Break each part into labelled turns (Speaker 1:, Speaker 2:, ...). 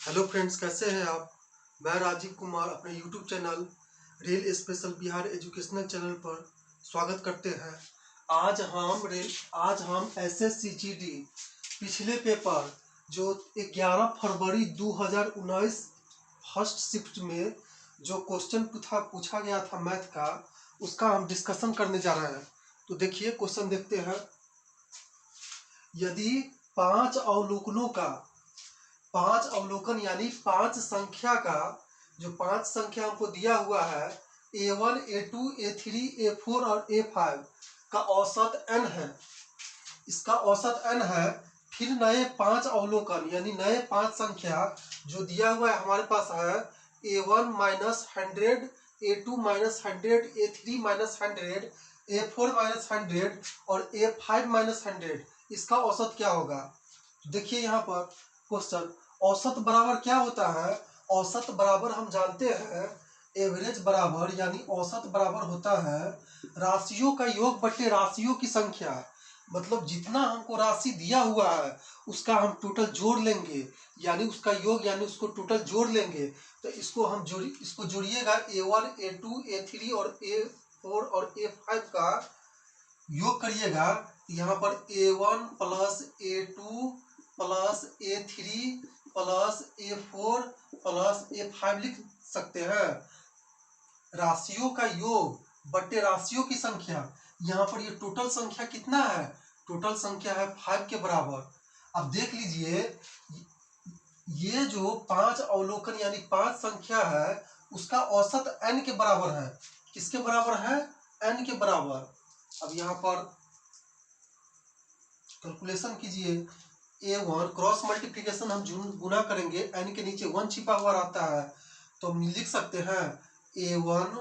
Speaker 1: Hello friends, कैसे हैं आप। मैं राजीव कुमार अपने YouTube channel rail special Bihar educational channel पर स्वागत करते हैं। आज हम एसएससीजीडी पिछले पेपर जो 11 फरवरी 2019 फर्स्ट शिफ्ट में जो क्वेश्चन पूछा गया था मैथ का, उसका हम डिस्कशन करने जा रहे हैं। तो देखिए, क्वेश्चन देखते हैं। यदि पांच अवलोकन यानी पांच संख्या का जो पांच संख्या हमको दिया हुआ है A1, A2, A3, A4 और A5 का औसत n है, इसका औसत n है। फिर नए पांच अवलोकन यानी नए पांच संख्या जो दिया हुआ है हमारे पास है A1 -100, A2 -100, A3 -100, A4 -100 और A5 -100, इसका औसत क्या होगा। देखिए यहाँ पर क्वेश्चन, औसत बराबर क्या होता है। औसत बराबर हम जानते हैं एवरेज बराबर यानी औसत बराबर होता है राशियों का योग बटे राशियों की संख्या। मतलब जितना हमको राशि दिया हुआ है उसका हम टोटल जोड़ लेंगे, यानी उसका योग यानी उसको टोटल जोड़ लेंगे। तो इसको जोड़िएगा A1, A2, A3 और A4 और A5 का योग करिएगा। यहाँ पर A1 plus A2 plus A3 plus A4 plus A5 लिख सकते हैं। राशियों का योग बटे राशियों की संख्या। यहाँ पर ये टोटल संख्या कितना है, टोटल संख्या है 5 के बराबर। अब देख लीजिए, ये जो पांच अवलोकन यानी पांच संख्या है उसका औसत n के बराबर है। किसके बराबर है, n के बराबर। अब यहाँ पर कैलकुलेशन कीजिए। A1 क्रॉस मल्टीप्लिकेशन हम गुना करेंगे, n के नीचे 1 छिपा हुआ रहता है, तो हम लिख सकते हैं A1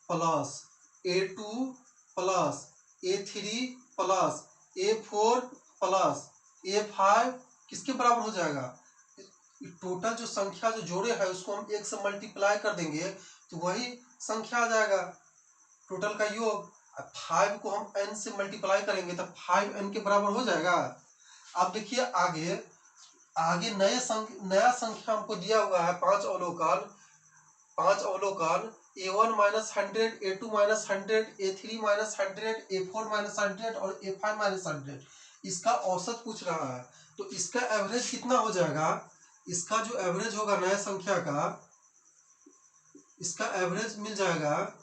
Speaker 1: plus A2 plus A3 plus A4 plus A5 किसके बराबर हो जाएगा। टोटल जो संख्या जो जोड़े है उसको हम 1 से मल्टीप्लाई कर देंगे तो वही संख्या आ जाएगा, टोटल का योग। 5 को हम n से मल्टीप्लाई करेंगे तो 5n के बराबर हो जाएगा। अब देखिए आगे नया संख्या हमको दिया हुआ है पांच अवलोकन A1 -100, A2 -100, A3 -100, A4 -100 और A5 -100, इसका औसत पूछ रहा है। तो इसका एवरेज कितना हो जाएगा, इसका जो एवरेज होगा नया संख्या का, इसका एवरेज मिल जाएगा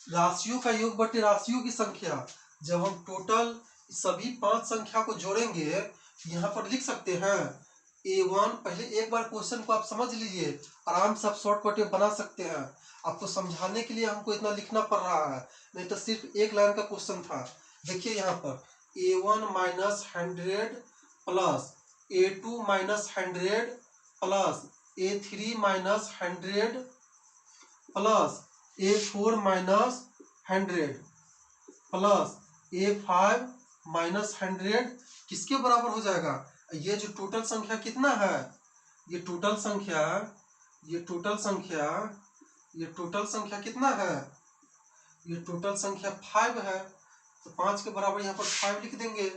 Speaker 1: राशियों का योग बटे राशियों की संख्या। जब हम टोटल सभी पांच संख्या को जोड़ेंगे यहाँ पर लिख सकते हैं A1। पहले एक बार क्वेश्चन को आप समझ लीजिए, आराम से आप शॉर्टकट में बना सकते हैं। आपको समझाने के लिए हमको इतना लिखना पड़ रहा है, नहीं तो सिर्फ एक लाइन का क्वेश्चन था। देखिए यहाँ पर A1 -100 plus A2 -100 plus A3 -100 plus A4 -100 plus A5 -100 किसके बराबर हो जाएगा। ये जो टोटल संख्या कितना है, ये टोटल संख्या कितना है, ये टोटल संख्या 5 है। तो 5 के बराबर यहाँ पर 5 लिख देंगे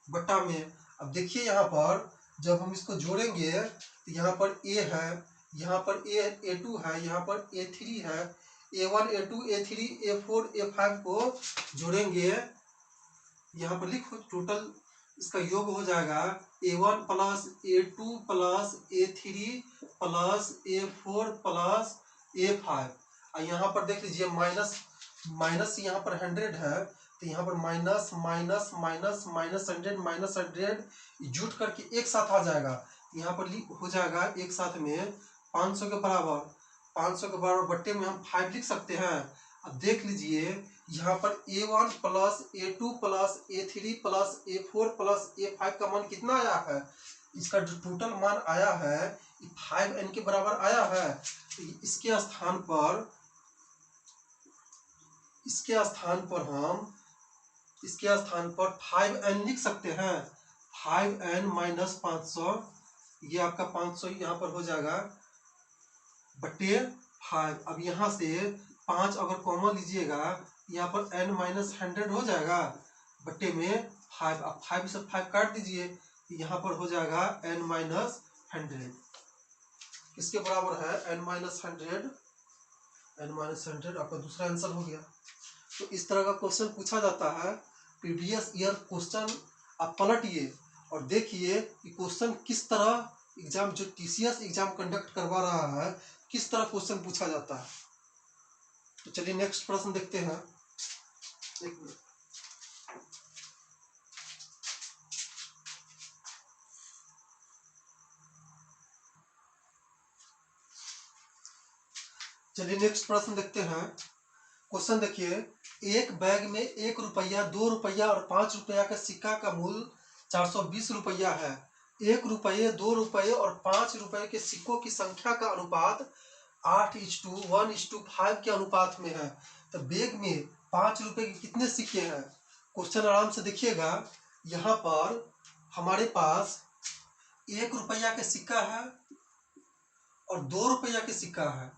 Speaker 1: बट्टा में। अब देखिए यहाँ पर जब हम इसको जोड़ेंगे तो यहाँ पर A है, यहाँ पर A2 है, यहाँ पर A3 है। A1, A2, A3, A4, A5 को जोड़ेंगे, यहाँ पर लिखो टोटल इसका योग हो जाएगा A1 plus A2 plus A3 plus A4 plus A5। और यहाँ पर देख लीजिए माइनस यहाँ पर 100 है, तो यहाँ पर माइनस माइनस माइनस माइनस 100 जुट करके एक साथ आ जाएगा। यहाँ पर हो जाएगा एक साथ में 500 के बराबर। 500 के बराबर बट्टे में हम 5 लिख सकते हैं। अब देख लीजिए यहाँ पर A1 plus A2 plus A3 plus A4 plus A5 का मान कितना आया है, इसका जो टोटल मान आया है 5n के बराबर आया है। तो इसके स्थान पर 5n लिख सकते हैं। 5n माइनस 500, ये आपका 500 यहाँ पर हो जाएगा बटे 5। अब यहाँ से 5 अगर कॉमन लीजिएगा यहाँ पर n माइनस 100 हो जाएगा बट्टे में 5। अब 5 से 5 काट दीजिए, यहाँ पर हो जाएगा n माइनस 100। किसके बराबर है, n-100, n-100 आपका दूसरा आंसर हो गया। तो इस तरह का क्वेश्चन पूछा जाता है। प्रीवियस ईयर क्वेश्चन आप पलटिए और देखिए कि क्वेश्चन किस तरह एग्जाम, जो टीसीएस एग्जाम कंडक्ट करवा रहा है, किस तरह क्वेश्चन पूछा जाता है। तो चलिए नेक्स्ट प्रश्न देखते हैं। एक मिनट। चलिए नेक्स्ट प्रश्न देखते हैं। क्वेश्चन देखिए, एक बैग में 1 रुपया, 2 रुपया और 5 रुपया का सिक्का का मूल्य 420 रुपया है। 1 रुपये, 2 रुपये और 5 रुपये के सिक्कों की संख्या का अनुपात 8:1:5 के अनुपात में है। तो बैग में 5 रुपये के कितने सिक्के हैं। क्वेश्चन आराम से देखिएगा। यहाँ पर हमारे पास 1 रुपया के सिक्का है और 2 रुपया के सिक्का है,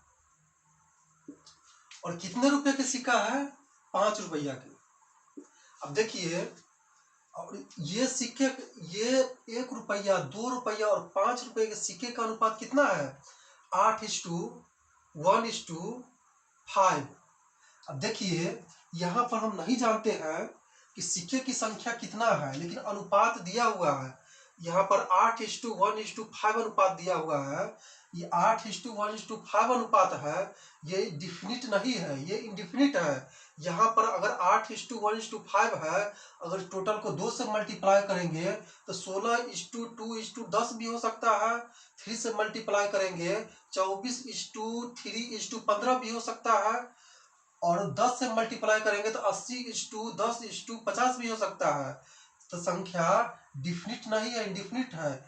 Speaker 1: और कितने रुपए के सिक्का है, 5 रुपया के। अब देखिए, और ये सिक्के, ये 1 रुपया, 2 रुपया और 5 रुपये के सिक्के का अनुपात कितना है, 8:1:5। अब देखिए, यहाँ पर हम नहीं जानते हैं कि सिक्के की संख्या कितना है, लेकिन अनुपात दिया हुआ है। यहाँ पर 8:1:5 अनुपात दिया हुआ है। ये 8:1:5 अनुपात है, ये डिफिनिट नहीं है, ये इंडिफिनिट है। यहाँ पर अगर 8:1:5 है, अगर टोटल को 2 से मल्टीप्लाई करेंगे तो 16:2:10 भी हो सकता है। 3 से मल्टीप्लाई करेंगे 24:3:15 भी हो सकता है, और 10 से मल्टीप्लाई करेंगे तो 80:10:50 भी हो सकता है। तो संख्या डिफिनिट नहीं है, इंडिफिनिट है।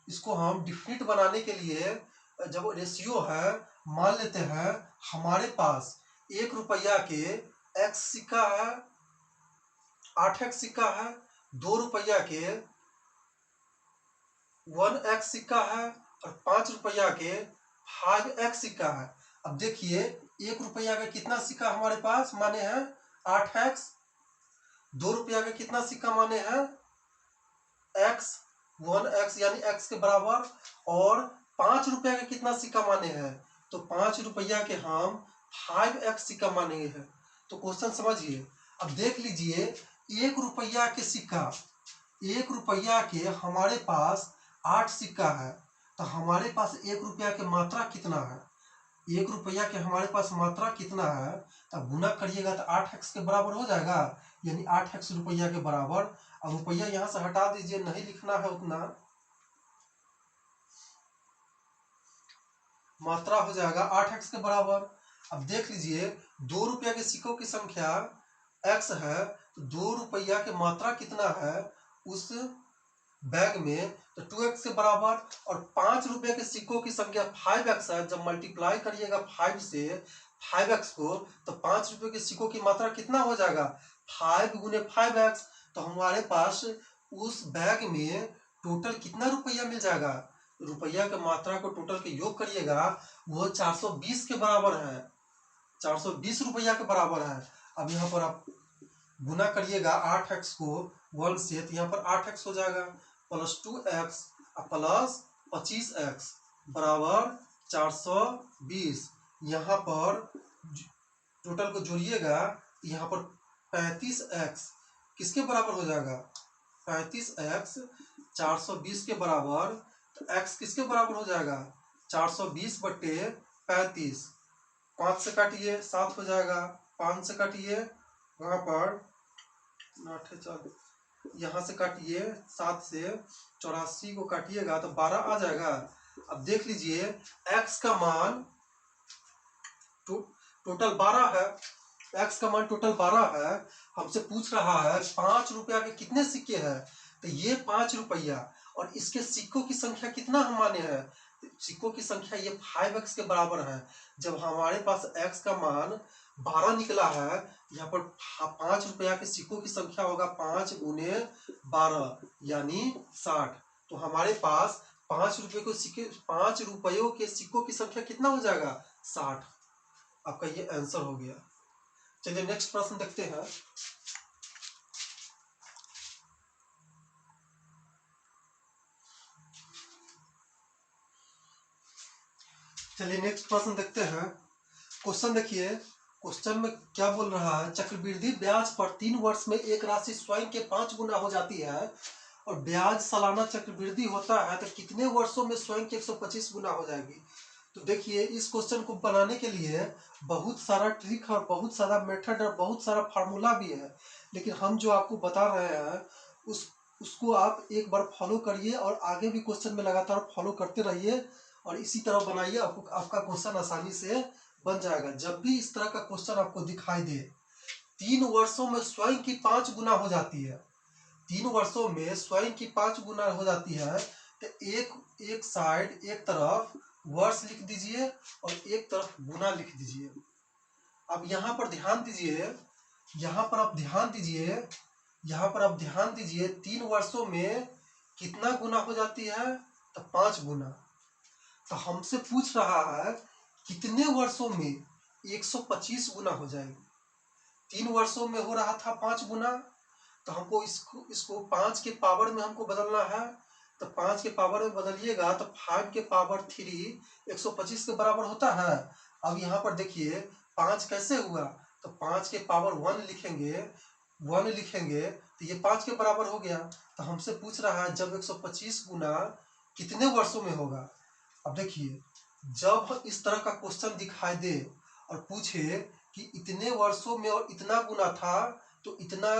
Speaker 1: इसको हम डिफिनिट बनाने के लिए जब रेशियो है, मान लेते हैं हमारे पास 1 रुपया के x सिक्का है, 8x सिक्का है, 2 रुपया के 1x सिक्का है और 5 रुपया के 5x सिक्का है। अब देखिए, 1 रुपया का कितना सिक्का हमारे पास माने हैं, 8x। 2 रुपया का कितना सिक्का माने हैं, x, 1x यानी x के बराबर, और 5 रुपया का कितना सिक्का माने हैं, तो 5 रुपया के हम 5x सिक्का माने हैं। तो क्वेश्चन समझिए। अब देख लीजिए, 1 रुपया के सिक्का, 1 रुपया के हमारे पास 8 सिक्का है, तो हमारे पास 1 रुपया के मात्रा कितना है, 1 रुपया के हमारे पास मात्रा कितना है, तब गुना करिएगा तो 8x के बराबर हो जाएगा, यानी 8x रुपया के बराबर। अब रुपया यहाँ से हटा दीजिए, नहीं लिखना है उतना, मात्रा हो जाएगा 8x के बराबर। अब देख लीजिए, 2 रुपया के सिक्कों की संख्या x है, तो 2 रुपया के मात्रा कितना है उस बैग में, तो 2x के बराबर। और 5 रुपये के सिक्कों की संख्या 5x है, जब मल्टीप्लाई करिएगा 5 से 5x को, तो 5 रुपये के सिक्कों की मात्रा कितना हो जाएगा, 5 गुने 5x। तो हमारे पास उस बैग में टोटल कितना रुपया मिल जाएगा, रुपया के मात्रा को टोटल के योग करिएगा, वो 420 के बराबर है, 420 रुपया के बराबर है। अब यहाँ पर आप गुना करिएगा 8x को 1 से, तो यहाँ पर 8x हो जाएगा, प्लस 2x प्लस 25x बराबर 420। यहाँ पर टोटल को जोड़िएगा, यहाँ पर 35x किसके बराबर हो जाएगा, 35x 420 के बराबर। तो x किसके बराबर हो जाएगा, 420/35। 5 से काटिए 7 हो जाएगा, 5 से काटिए, वहाँ पर 8 है 4, यहाँ से काटिए 7 से 84 को काटिएगा तो 12 आ जाएगा। अब देख लीजिए, x का मान टोटल 12 है, x का मान टोटल 12 है। हमसे पूछ रहा है 5 रुपया के कितने सिक्के हैं, तो ये 5 रुपया और इसके सिक्कों की संख्या कितना हम माने हैं, सिक्कों की संख्या ये 5x के बराबर है। जब हमारे पास x का मान 12 निकला है, यहाँ पर 5 रुपया के सिक्कों की संख्या होगा 5 गुने 12 यानी 60। तो हमारे पास 5 रुपये को सिक्के, 5 रुपयों के सिक्कों की संख्या कितना हो जाएगा, 60। आपका ये आंसर हो गया। चलिए नेक्स्ट प्रश्न देखते हैं। चलिए नेक्स्ट प्रश्न देखते हैं। क्वेश्चन देखिए, क्वेश्चन में क्या बोल रहा है, चक्रवृद्धि ब्याज पर 3 वर्ष में एक राशि स्वयं के 5 गुना हो जाती है और ब्याज सालाना चक्रवृद्धि होता है तो कितने वर्षों में स्वयं के 125 गुना हो जाएगी। तो देखिए इस क्वेश्चन को बनाने के लिए बहुत सारा ट्रिक और बहुत सारा मेथड और बहुत सारा फार्मूला भी है, लेकिन हम जो आपको बता रहे हैं उसको आप एक बार फॉलो करिए और आगे भी क्वेश्चन में लगातार फॉलो करते रहिए और इसी तरह बनाइए, आपको आपका क्वेश्चन आसानी से बन जाएगा। जब भी इस तरह का क्वेश्चन आपको दिखाई दे 3 वर्षों में स्वयं की 5 गुना हो जाती है, 3 वर्षों में स्वयं की 5 गुना हो जाती है, तो एक साइड एक तरफ वर्ष लिख दीजिए और एक तरफ गुना लिख दीजिए। अब यहाँ पर ध्यान दीजिए, यहाँ पर आप ध्यान दीजिए, यहाँ पर आप ध्यान दीजिए 3 वर्षों में कितना गुना हो जाती है, तो 5 गुना। तो हमसे पूछ रहा है कितने वर्षों में 125 गुना हो जाएगी। 3 वर्षों में हो रहा था 5 गुना, तो हमको इसको 5 के पावर में हमको बदलना है। तो 5 के पावर में बदलिएगा तो 5 के पावर 3 125 के बराबर होता है। अब यहाँ पर देखिए 5 कैसे हुआ, तो 5 के पावर 1 लिखेंगे तो ये 5 के बराबर हो गया। तो हमसे पूछ रहा है जब 125 गुना कितने वर्षों में होगा। अब देखिए जब इस तरह का क्वेश्चन दिखाई दे और पूछे कि इतने वर्षों में और इतना गुना था, तो इतना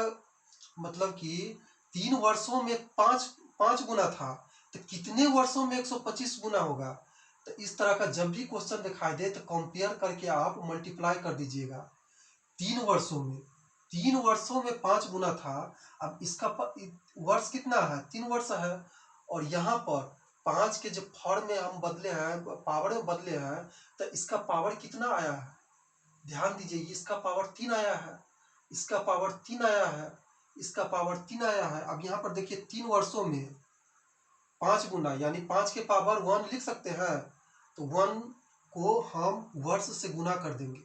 Speaker 1: मतलब कि 3 वर्षों में 5 गुना था, तो कितने वर्षों में 125 गुना होगा। तो इस तरह का जब भी क्वेश्चन दिखाई दे तो कंपेयर करके आप मल्टीप्लाई कर दीजिएगा। 3 वर्षों में 5 गुना था। अब इसका वर्ष कितना है, 3 वर्ष है, और यहाँ पर 5 के जब फॉर्म में हम बदले हैं, पावर में बदले हैं, तो इसका पावर कितना आया है, ध्यान दीजिए, इसका पावर 3 आया है, इसका पावर 3 आया है, इसका पावर 3 आया है। अब यहाँ पर देखिए 3 वर्षों में 5 गुना यानी 5 के पावर 1 लिख सकते हैं, तो 1 को हम वर्ष से गुना कर देंगे,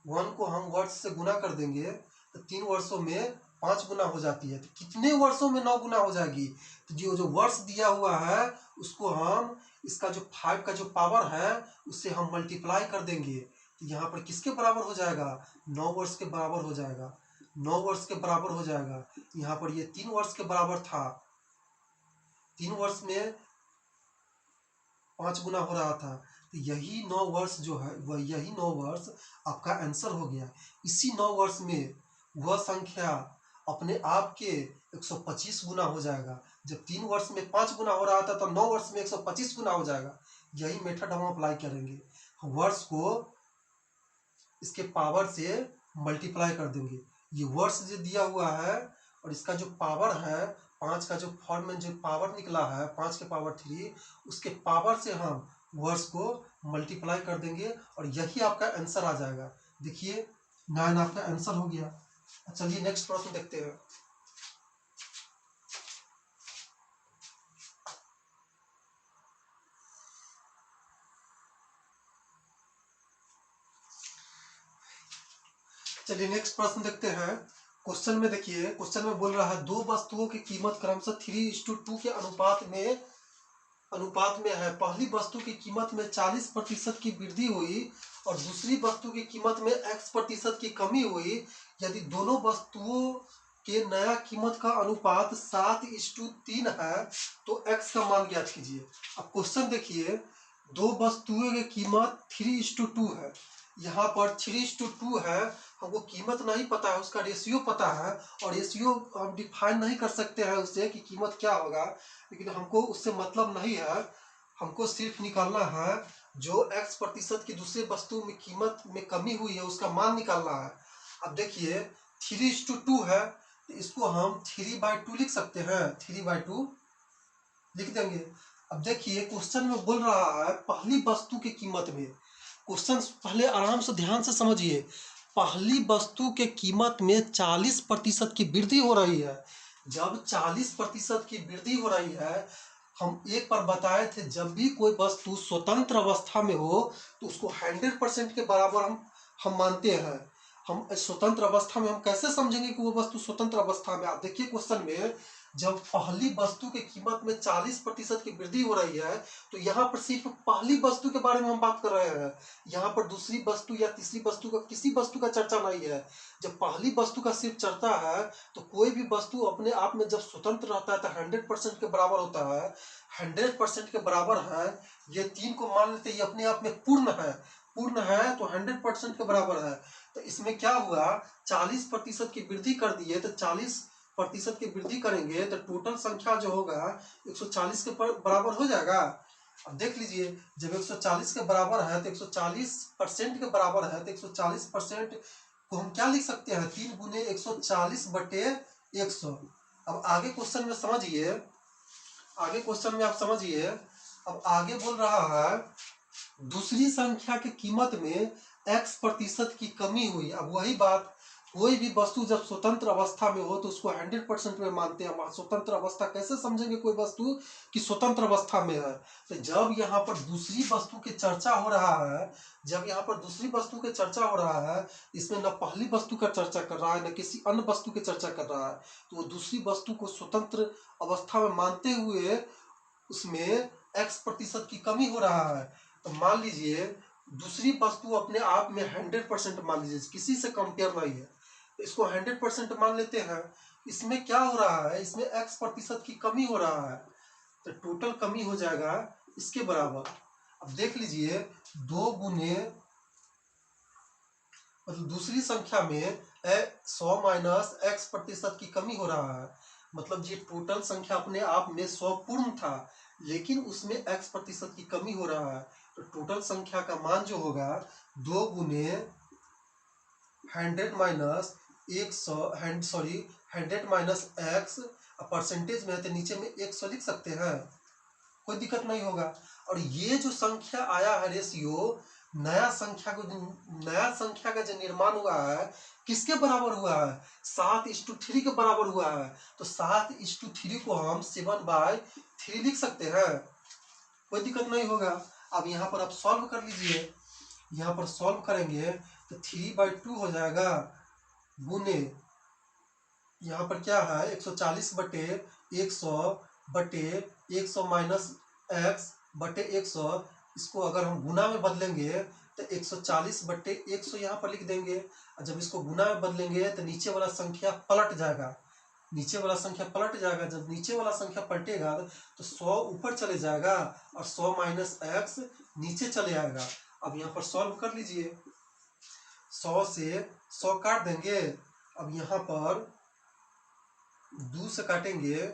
Speaker 1: 1 को हम वर्ष से गुना कर देंगे तो 3 वर्षों में 5 गुना हो जाती है। तो कितने वर्षों में 9 गुना हो जाएगी, तो जो वर्ष दिया हुआ है उसको हम इसका जो 5 का जो पावर है उससे हम मल्टीप्लाई कर देंगे। तो यहाँ पर किसके बराबर हो जाएगा, 9 वर्ष के बराबर हो जाएगा, 9 वर्ष के बराबर हो जाएगा। यहाँ पर ये 3 वर्ष के बराबर था, 3 वर्ष में 5 गुना हो रहा था, तो यही 9 वर्ष जो है वह यही 9 वर्ष आपका आंसर हो गया। इसी 9 वर्ष में वह संख्या अपने आप के 125 गुना हो जाएगा। जब 3 वर्ष में 5 गुना हो रहा था तो 9 वर्ष में 125 गुना हो जाएगा। यही मेथड हम अप्लाई करेंगे, वर्ष को इसके पावर से मल्टीप्लाई कर देंगे। ये वर्ष जो दिया हुआ है और इसका जो पावर है 5 का जो फॉर्म में जो पावर निकला है 5 के पावर 3, उसके पावर से हम वर्ष को मल्टीप्लाई कर देंगे और यही आपका आंसर आ जाएगा। देखिए 9 आपका आंसर हो गया। चलिए नेक्स्ट प्रश्न देखते हैं। चलिए नेक्स्ट प्रश्न देखते हैं। क्वेश्चन में देखिए, क्वेश्चन में बोल रहा है 2 वस्तुओं की कीमत क्रमशः 3:2 के अनुपात में है। पहली वस्तु की कीमत में 40% की वृद्धि हुई और दूसरी वस्तु की कीमत में x% की कमी हुई। यदि दोनों वस्तुओं के नया कीमत का अनुपात 7:3 है तो x का मान ज्ञात कीजिए। अब क्वेश्चन देखिए, 2 वस्तुओं की कीमत 3:2 है, यहाँ पर 3:2 है, हमको कीमत नहीं पता है, उसका रेशियो पता है और रेशियो हम डिफाइन नहीं कर सकते हैं उससे कि कीमत क्या होगा, लेकिन हमको उससे मतलब नहीं है, हमको सिर्फ निकालना है जो x% की दूसरे वस्तु में कीमत में कमी हुई है उसका मान निकालना है। अब देखिए 3:2 है तो इसको हम 3/2 लिख सकते हैं, 3/2 लिख देंगे। अब देखिए क्वेश्चन में बोल रहा है पहली वस्तु की कीमत में, क्वेश्चन पहले आराम से ध्यान से समझिए, पहली वस्तु के कीमत में 40% की वृद्धि हो रही है। जब 40% की वृद्धि हो रही है, हम एक बार बताए थे जब भी कोई वस्तु स्वतंत्र अवस्था में हो तो उसको 100% के बराबर हम मानते हैं। हम स्वतंत्र अवस्था में हम कैसे समझेंगे कि वो वस्तु स्वतंत्र अवस्था में, आप देखिए क्वेश्चन में जब पहली वस्तु की कीमत में 40% की वृद्धि हो रही है, तो यहाँ पर सिर्फ पहली वस्तु के बारे में हम बात कर रहे हैं। यहाँ पर दूसरी वस्तु या तीसरी वस्तु का, किसी वस्तु का चर्चा नहीं है। जब पहली वस्तु का सिर्फ चर्चा है, तो कोई भी वस्तु अपने आप में जब स्वतंत्र रहता है तो 100% के बराबर होता है। 100% के बराबर है, ये 3 को मान लेते, ये अपने आप में पूर्ण है। पूर्ण है तो 100% के बराबर है। तो इसमें क्या हुआ, 40% की वृद्धि कर दिए, तो 40% की वृद्धि करेंगे तो टोटल संख्या जो होगा 140 के बराबर हो जाएगा। अब देख लीजिए, जब 140 के बराबर है तो 140% के बराबर है, तो 140% को हम क्या लिख सकते हैं, 3 गुने 140/100। अब आगे क्वेश्चन में समझिए, आगे क्वेश्चन में आप समझिए। अब आगे बोल रहा है दूसरी संख्या की कीमत में x% की कमी हुई। अब वही बात, कोई भी वस्तु जब स्वतंत्र अवस्था में हो तो उसको 100% में मानते हैं। स्वतंत्र अवस्था कैसे समझेंगे कोई वस्तु कि स्वतंत्र अवस्था में है, तो जब यहाँ पर दूसरी वस्तु की चर्चा हो रहा है, जब यहाँ पर दूसरी वस्तु की चर्चा हो रहा है, इसमें न पहली वस्तु का चर्चा कर रहा है न किसी अन्य वस्तु की चर्चा कर रहा है, तो वो दूसरी वस्तु को स्वतंत्र अवस्था में मानते हुए उसमें x% की कमी हो रहा है। तो मान लीजिए दूसरी वस्तु अपने आप में 100% मान लीजिए, किसी से कंपेयर नहीं है, तो इसको 100% मान लेते हैं। इसमें क्या हो रहा है, इसमें x% की कमी हो रहा है, तो टोटल कमी हो जाएगा इसके बराबर। अब देख लीजिए, 2 गुने, मतलब दूसरी संख्या में 100 माइनस x% की कमी हो रहा है, मतलब ये टोटल संख्या अपने आप में 100 पूर्ण था, लेकिन उसमें x% की कमी हो रहा है। तो टोटल संख्या का मान जो होगा 2 गुने 100 माइनस 100 माइनस x, परसेंटेज में है तो नीचे में 100 लिख सकते हैं, कोई दिक्कत नहीं होगा। और ये जो संख्या आया है रेशियो, नया संख्या का जो निर्माण हुआ है किसके बराबर हुआ है, 7:3 के बराबर हुआ है। तो 7:3 को हम 7/3 लिख सकते हैं, कोई दिक्कत नहीं होगा। अब यहाँ पर आप सॉल्व कर लीजिए, यहाँ पर सॉल्व करेंगे तो 3/2 हो जाएगा, गुने यहाँ पर क्या है 140/100 माइनस x/100, इसको अगर हम गुना में बदलेंगे तो 140/100 यहाँ पर लिख देंगे। और जब इसको गुना में बदलेंगे तो नीचे वाला संख्या पलट जाएगा, नीचे वाला संख्या पलट जाएगा। जब नीचे वाला संख्या पलटेगा तो 100 ऊपर चले जाएगा और 100 माइनस x नीचे चले आएगा। अब यहाँ पर सॉल्व कर लीजिए, 100 से 100 काट देंगे। अब यहाँ पर 2 से काटेंगे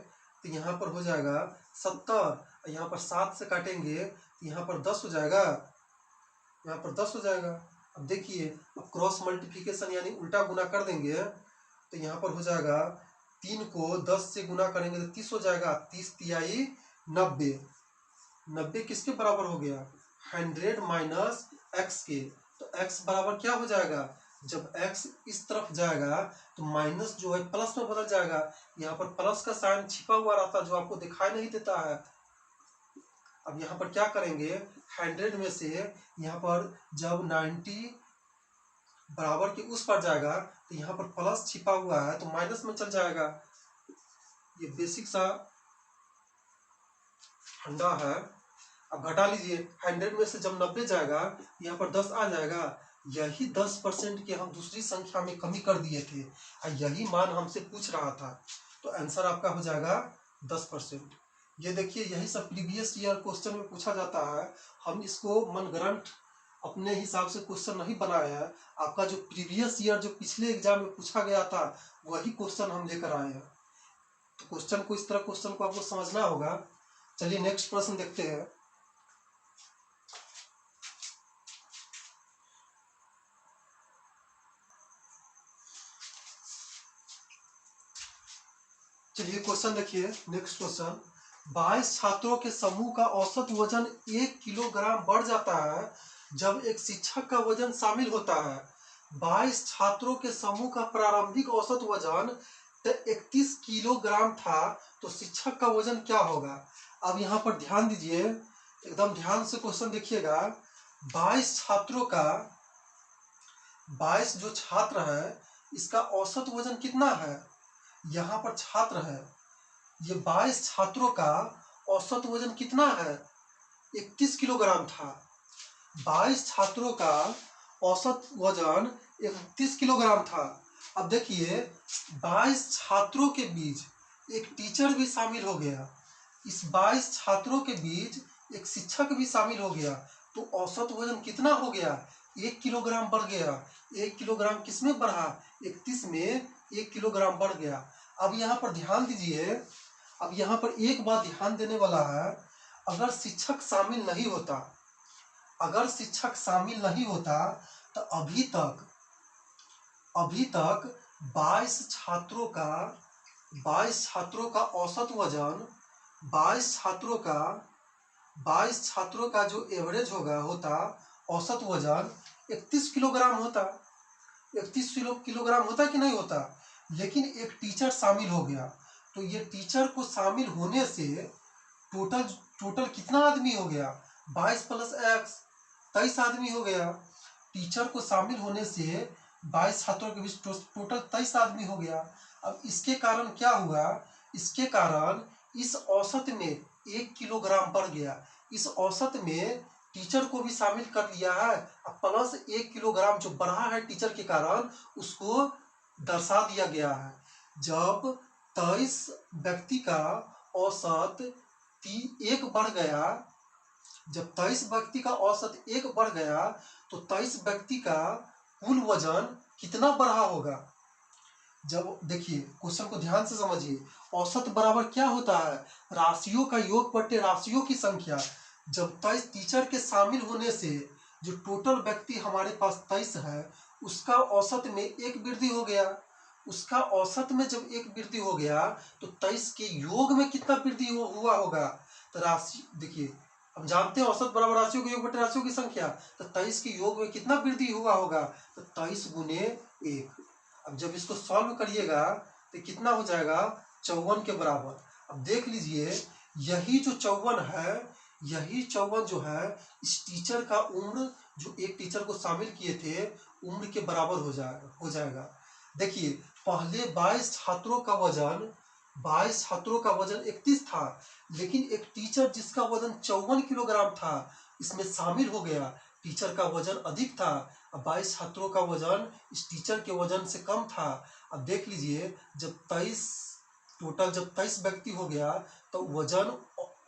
Speaker 1: तो यहाँ पर हो जाएगा 70, यहाँ पर 7 से काटेंगे तो यहाँ पर 10 हो जाएगा, यहाँ पर 10 हो जाएगा। अब देखिए, अब क्रॉस मल्टीप्लिकेशन यानी उल्टा गुना कर देंगे तो यहाँ पर हो जाएगा 3 को 10 से गुना करेंगे तो 30 हो जाएगा, 30 तिहाई 90। 90 किसके बराबर हो गया, 100 माइनस x के। तो x बराबर क्या हो जाएगा, जब x इस तरफ जाएगा तो माइनस जो है प्लस में बदल जाएगा। यहाँ पर प्लस का साइन छिपा हुआ रहता है जो आपको दिखाई नहीं देता है। अब यहाँ पर क्या करेंगे, 100 में से यहाँ पर जब 90 बराबर के उस पर जाएगा तो यहाँ पर प्लस छिपा हुआ है तो माइनस में चल जाएगा। ये बेसिक सा फंडा है। अब घटा लीजिए, 100 में से जब 90 जाएगा यहाँ पर 10 आ जाएगा। यही 10% के हम दूसरी संख्या में कमी कर दिए थे और यही मान हमसे पूछ रहा था, तो आंसर आपका हो जाएगा 10%। ये देखिए, यही सब प्रीवियस ईयर क्वेश्चन में पूछा जाता है। हम इसको मनगढ़ंत अपने हिसाब से क्वेश्चन नहीं बनाए हैं। आपका जो प्रीवियस ईयर जो पिछले एग्जाम में पूछा गया था वही क्वेश्चन हम लेकर आए हैं। तो क्वेश्चन को इस तरह क्वेश्चन को आपको समझना होगा। चलिए नेक्स्ट प्रश्न देखते हैं। चलिए क्वेश्चन देखिए, नेक्स्ट क्वेश्चन, 22 छात्रों के समूह का औसत वजन 1 किलोग्राम बढ़ जाता है जब एक शिक्षक का वजन शामिल होता है। 22 छात्रों के समूह का प्रारंभिक औसत वजन 31 किलोग्राम था, तो शिक्षक का वजन क्या होगा। अब यहाँ पर ध्यान दीजिए, एकदम ध्यान से क्वेश्चन देखिएगा। 22 छात्रों का, 22 जो छात्र है इसका औसत वजन कितना है, यहाँ पर छात्र है ये 22 छात्रों का औसत वजन कितना है? 31 किलोग्राम था। 22 छात्रों का औसत वजन 31 किलोग्राम था। अब देखिए 22 छात्रों के बीच एक टीचर भी शामिल हो गया, इस 22 छात्रों के बीच एक शिक्षक भी शामिल हो गया, तो औसत वजन कितना हो गया? 1 किलोग्राम बढ़ गया। 1 किलोग्राम किसमें बढ़ा? 31 में 1 किलोग्राम बढ़ गया। अब यहाँ पर ध्यान दीजिए, अब यहाँ पर एक बात ध्यान देने वाला है, अगर शिक्षक शामिल नहीं होता, अगर शिक्षक शामिल नहीं होता तो अभी तक 22 छात्रों का औसत वजन 22 छात्रों का जो एवरेज होता औसत वजन 31 किलोग्राम होता। 31 किलोग्राम होता कि नहीं होता? लेकिन एक टीचर शामिल हो गया, तो ये टीचर को शामिल होने से टोटल कितना आदमी हो गया? 22 प्लस x 23 आदमी हो गया। टीचर को शामिल होने से 22 छात्रों के बीच टोटल 23 आदमी हो गया। अब इसके कारण क्या हुआ? इसके कारण इस औसत में 1 किलोग्राम बढ़ गया। इस औसत में टीचर को भी शामिल कर लिया है, अब प्लस 1 किलोग्राम जो बढ़ा है टीचर के कारण, उसको दर्शा दिया गया है। जब 23 व्यक्ति का औसत 1 बढ़ गया, जब 23 व्यक्ति का औसत 1 बढ़ गया, तो 23 व्यक्ति का कुल वजन कितना बढ़ा होगा? जब देखिए क्वेश्चन को ध्यान से समझिए, औसत बराबर क्या होता है? राशियों का योग बटे राशियों की संख्या। जब 23 टीचर के शामिल होने से जो टोटल व्यक्ति हमारे पास 23 है, उसका औसत में 1 वृद्धि हो गया। उसका औसत में जब 1 वृद्धि हो गया, तो 23 के योग में कितना वृद्धि हुआ होगा? तो राशि देखिए, हम जानते हैं औसत बराबर राशियों के योग बटे राशियों की संख्या, तो 23 के योग में कितना वृद्धि हुआ होगा? तो 23 गुने 1। अब जब इसको सॉल्व करिएगा तो कितना हो जाएगा? 54 के बराबर। अब देख लीजिए, यही जो 54 है, यही 54 जो है इस टीचर का उम्र, जो एक टीचर को शामिल किए थे, उम्र के बराबर हो जाएगा। देखिए पहले 22 छात्रों का वजन 31 था, लेकिन एक टीचर जिसका वजन 54 किलोग्राम था इसमें शामिल हो गया। टीचर का वजन अधिक था, अब 22 छात्रों का वजन इस टीचर के वजन से कम था। अब देख लीजिए, जब 23 व्यक्ति हो गया, तो वजन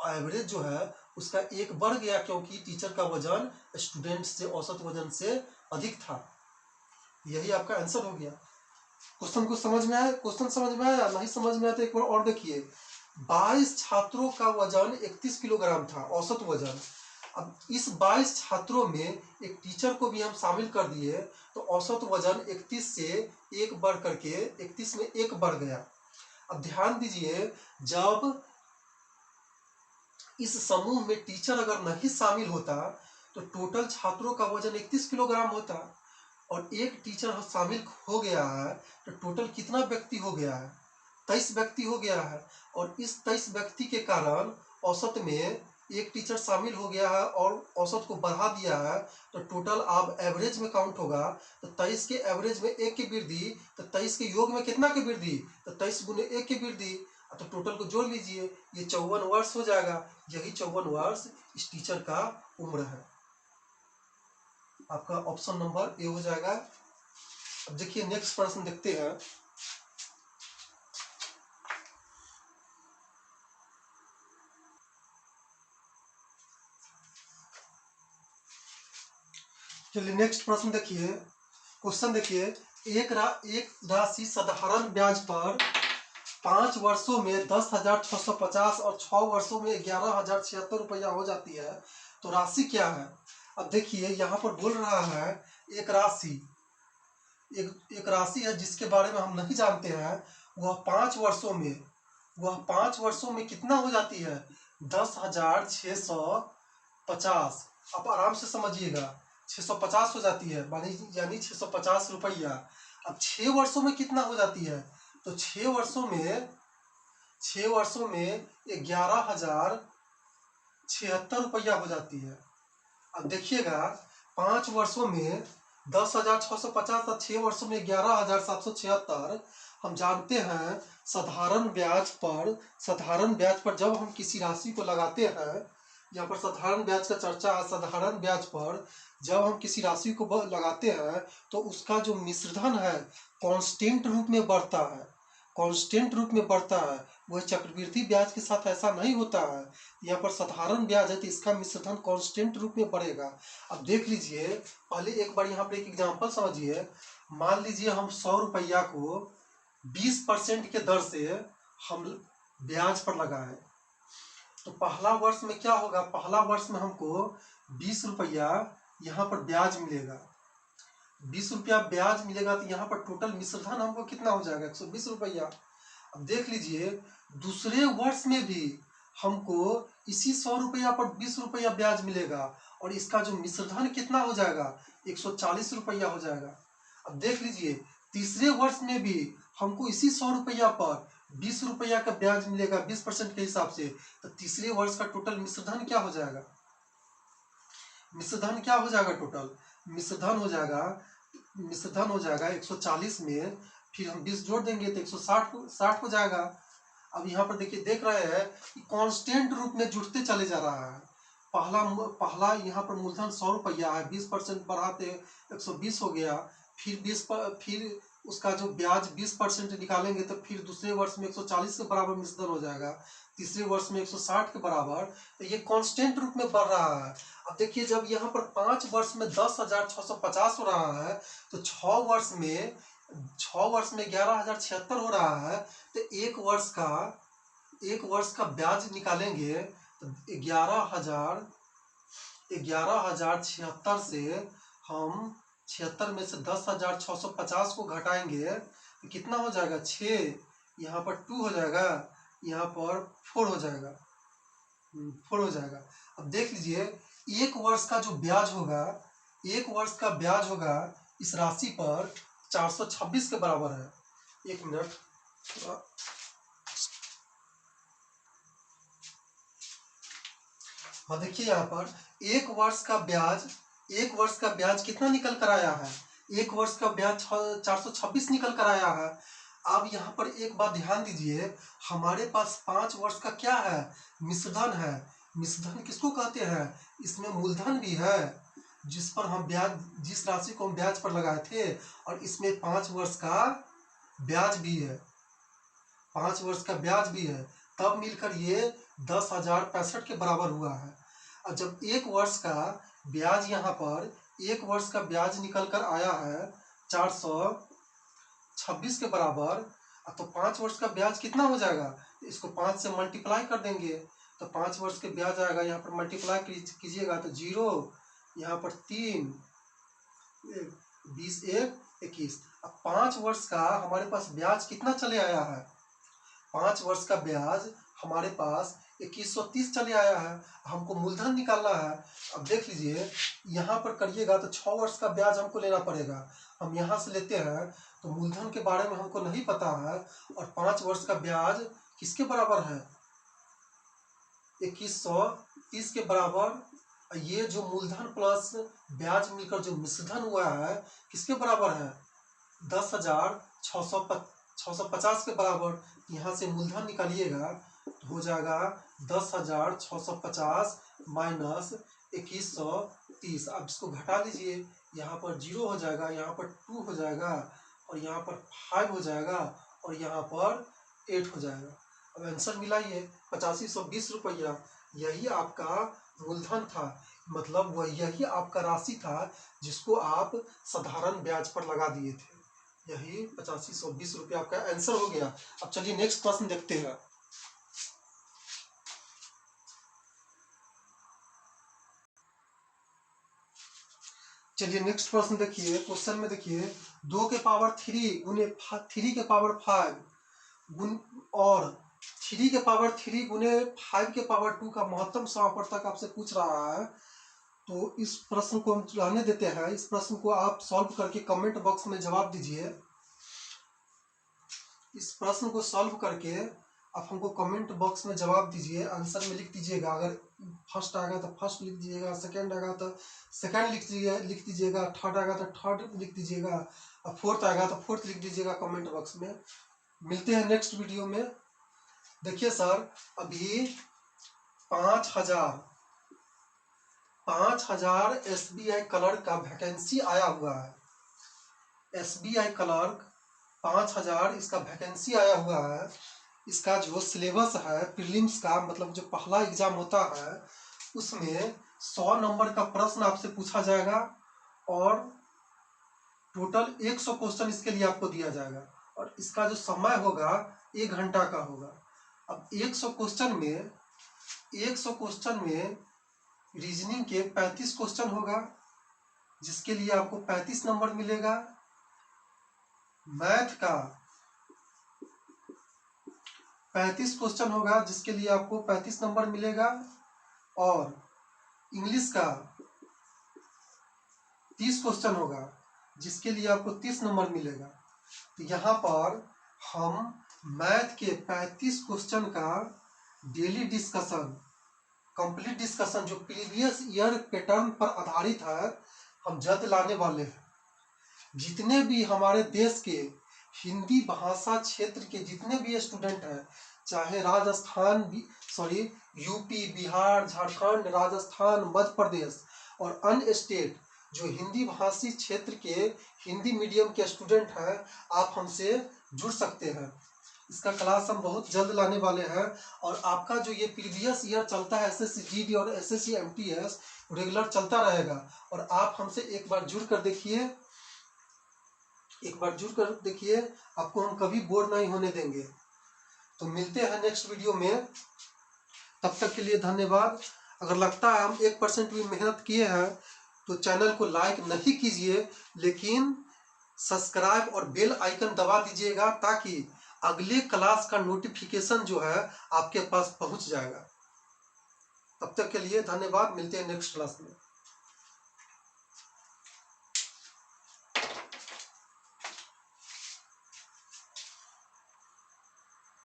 Speaker 1: एवरेज जो है उसका 1 बढ़ गया, क्योंकि टीचर का वजन स्टूडेंट से औसत वजन से अधिक था। यही आपका आंसर हो गया। क्वेश्चन को समझ में आया? क्वेश्चन समझ में आया? नहीं समझ में आया तो एक बार और देखिए। 22 छात्रों का वजन 31 किलोग्राम था, औसत वजन। अब इस 22 छात्रों में एक टीचर को भी हम शामिल कर दिए, तो औसत वजन 31 से 1 बढ़ करके 31 में 1 बढ़ गया। अब ध्यान दीजिए, जब इस समूह में टीचर अगर नहीं शामिल होता तो टोटल छात्रों का वजन 31 किलोग्राम होता, और एक टीचर शामिल हो गया है तो टोटल कितना व्यक्ति हो गया है? 23 व्यक्ति हो गया है। और इस 23 व्यक्ति के कारण औसत में एक टीचर शामिल हो गया है और औसत को बढ़ा दिया है, तो टोटल आप एवरेज में काउंट होगा, तो 23 के एवरेज में 1 की वृद्धि, तो 23 के योग में कितना की वृद्धि? तो 23 गुने 1 की वृद्धि। तो टोटल को जोड़ लीजिए, ये 54 वर्ष हो जाएगा। यही 54 वर्ष इस टीचर का उम्र है। आपका ऑप्शन नंबर ए हो जाएगा। अब देखिए नेक्स्ट प्रश्न देखते हैं। चलिए नेक्स्ट प्रश्न देखिए। क्वेश्चन देखिए, एक राशि साधारण ब्याज पर 5 वर्षों में 10,650 और 6 वर्षों में 11,076 रुपया हो जाती है, तो राशि क्या है? अब देखिए यहाँ पर बोल रहा है एक राशि है जिसके बारे में हम नहीं जानते हैं। वह 5 वर्षों में कितना हो जाती है? 10,650। आप आराम से समझिएगा, 650 हो जाती है, यानी 650 रुपया। अब 6 वर्षों में कितना हो जाती है? तो 6 वर्षों में 11,076 रुपया हो जाती है। अब देखिएगा, 5 वर्षों में 10,650 और 6 वर्षों में 11,776, हम जानते हैं साधारण ब्याज पर जब हम किसी राशि को लगाते हैं, यहाँ पर साधारण ब्याज का चर्चा है। साधारण ब्याज पर जब हम किसी राशि को लगाते हैं तो उसका जो मिश्रधन है कांस्टेंट रूप में बढ़ता है, कांस्टेंट रूप में बढ़ता है। वह चक्रवृद्धि ब्याज के साथ ऐसा नहीं होता है। यहाँ पर साधारण ब्याज है तो इसका मिश्रधन कांस्टेंट रूप में बढ़ेगा। अब देख लीजिए, पहले एक बार यहाँ पर एक एग्जांपल समझिए। मान लीजिए हम 100 रुपया को 20% के दर से हम ब्याज पर लगाए, तो पहला वर्ष में क्या होगा? पहला वर्ष में हमको 20 रुपया यहाँ पर ब्याज मिलेगा। 20 रुपया ब्याज मिलेगा तो यहाँ पर टोटल मिश्रधन हमको कितना हो जाएगा? 120 रुपया। अब देख लीजिए, दूसरे वर्ष में भी हमको इसी 100 रुपया पर 20 रुपया ब्याज मिलेगा और इसका जो मिश्रधन कितना हो जाएगा? 140 रुपया हो जाएगा। अब देख लीजिए, तीसरे वर्ष में भी हमको इसी 100 रुपया पर 20 रुपया का ब्याज मिलेगा 20% के हिसाब से। तो तीसरे वर्ष का टोटल मिश्रधन क्या हो जाएगा? मिश्रधन क्या हो जाएगा? टोटल मिश्रधन हो जाएगा 140 में फिर हम 20 जोड़ देंगे तो 160 हो जाएगा। अब यहाँ पर देखिए, देख रहे हैं कि कांस्टेंट रूप में जुड़ते चले जा रहा है। पहला यहाँ पर मूलधन 100 रुपया है, 20% बढ़ाते 120 हो गया। फिर उसका जो ब्याज 20% निकालेंगे तो फिर दूसरे वर्ष में 140 के बराबर मिश्रधन हो जाएगा, तीसरे वर्ष में 160 के बराबर। तो ये कांस्टेंट रूप में बढ़ रहा है। अब देखिए, जब यहाँ पर 5 वर्ष में 10,650 हो रहा है तो 6 वर्ष में 11,076 हो रहा है। तो एक वर्ष का ब्याज निकालेंगे तो 11,076 से हम 76 में से 10,650 को घटाएंगे तो कितना हो जाएगा? 6, यहाँ पर 2 हो जाएगा, यहाँ पर 4 हो जाएगा, 4 हो जाएगा। अब देख लीजिए, एक वर्ष का ब्याज होगा इस राशि पर 426 के बराबर है। एक मिनट, हाँ देखिए, यहाँ पर एक वर्ष का ब्याज कितना निकल कर आया है? एक वर्ष का ब्याज 426 निकल कर आया है। अब यहाँ पर एक बात ध्यान दीजिए, हमारे पास 5 वर्ष का क्या है? मिश्रधन है। मिश्रधन किसको कहते हैं? इसमें मूलधन भी है जिस राशि को हम ब्याज पर लगाए थे, और इसमें 5 वर्ष का ब्याज भी है, 5 वर्ष का ब्याज भी है। तब मिलकर ये 10,065 के बराबर हुआ है। और जब एक वर्ष का ब्याज निकल कर आया है 426 के बराबर, तो 5 वर्ष का ब्याज कितना हो जाएगा? इसको 5 से मल्टीप्लाई कर देंगे तो 5 वर्ष के ब्याज आएगा। यहाँ पर मल्टीप्लाई कीजिएगा तो 0, यहाँ पर 3, 20, 1, 21। अब 5 वर्ष का हमारे पास ब्याज कितना चले आया है? 5 वर्ष का ब्याज हमारे पास 2130 चले आया है। हमको मूलधन निकालना है। अब देख लीजिए, यहाँ पर करिएगा तो 6 वर्ष का ब्याज हमको लेना पड़ेगा। हम यहाँ से लेते हैं तो मूलधन के बारे में हमको नहीं पता है, और 5 वर्ष का ब्याज किसके बराबर है? 2130 के बराबर। ये जो मूलधन प्लस ब्याज मिलकर जो मिश्रधन हुआ है किसके बराबर है? 10,650 के बराबर। यहाँ से मूलधन निकालिएगा तो हो जाएगा 10,650 माइनस 2130। अब इसको घटा लीजिए, यहाँ पर 0 हो जाएगा, यहाँ पर 2 हो जाएगा, और यहाँ पर 5 हो जाएगा, और यहाँ पर 8 हो जाएगा। अब आंसर मिलाइए, 8520 रुपया। यही आपका मूलधन था, मतलब यही आपका राशि था जिसको आप साधारण ब्याज पर लगा दिए थे। यही 8520 रुपया आपका आंसर हो गया। अब चलिए नेक्स्ट प्रश्न देखते हैं। चलिए नेक्स्ट प्रश्न देखिए। क्वेश्चन में देखिए, 2 के पावर 3 गुने 3 के पावर 5 और 3 के पावर 3 गुने 5 के पावर 2 का महत्तम समापवर्तक आपसे पूछ रहा है। तो इस प्रश्न को हम रहने देते हैं। इस प्रश्न को आप सॉल्व करके कमेंट बॉक्स में जवाब दीजिए। इस प्रश्न को सॉल्व करके आप हमको कमेंट बॉक्स में जवाब दीजिए, आंसर में लिख दीजिएगा। अगर फर्स्ट आएगा तो फर्स्ट लिख दीजिएगा, सेकंड आएगा तो सेकंड लिख दीजिएगा, थर्ड आएगा तो थर्ड लिख दीजिएगा, और फोर्थ आएगा तो फोर्थ लिख दीजिएगा कमेंट बॉक्स में। मिलते हैं नेक्स्ट वीडियो में। देखिए सर, अभी 5,000 SBI क्लर्क का वैकेंसी आया हुआ है। SBI क्लर्क 5,000 इसका वैकेंसी आया हुआ है। इसका जो सिलेबस है प्रीलिम्स का, मतलब जो पहला एग्जाम होता है उसमें 100 नंबर का प्रश्न आपसे पूछा जाएगा और टोटल 100 क्वेश्चन इसके लिए आपको दिया जाएगा और इसका जो समय होगा 1 घंटा का होगा। अब 100 क्वेश्चन में रीजनिंग के 35 क्वेश्चन होगा जिसके लिए आपको 35 नंबर मिलेगा। मैथ का 35 क्वेश्चन होगा जिसके लिए आपको 35 नंबर मिलेगा और इंग्लिश का 30 क्वेश्चन होगा जिसके लिए आपको 30 नंबर मिलेगा। तो यहाँ पर हम मैथ के 35 क्वेश्चन का डेली डिस्कशन, कंप्लीट डिस्कशन जो प्रीवियस ईयर पैटर्न पर आधारित है, हम जल्द लाने वाले हैं। जितने भी हमारे देश के हिंदी भाषा क्षेत्र के जितने भी स्टूडेंट हैं, चाहे यूपी, बिहार, झारखंड, राजस्थान, मध्य प्रदेश और अन्य स्टेट जो हिंदी भाषी क्षेत्र के हिंदी मीडियम के स्टूडेंट हैं, आप हमसे जुड़ सकते हैं। इसका क्लास हम बहुत जल्द लाने वाले हैं और आपका जो ये प्रीवियस ईयर चलता है SSC GD और SSC MTS रेगुलर चलता रहेगा और आप हमसे एक बार जुड़ कर देखिए, आपको हम कभी बोर नहीं होने देंगे। तो मिलते हैं नेक्स्ट वीडियो में, तब तक के लिए धन्यवाद। अगर लगता है हम 1% भी मेहनत किए हैं तो चैनल को लाइक नहीं कीजिए, लेकिन सब्सक्राइब और बेल आइकन दबा दीजिएगा ताकि अगले क्लास का नोटिफिकेशन जो है आपके पास पहुंच जाएगा। तब तक के लिए धन्यवाद, मिलते हैं नेक्स्ट क्लास में।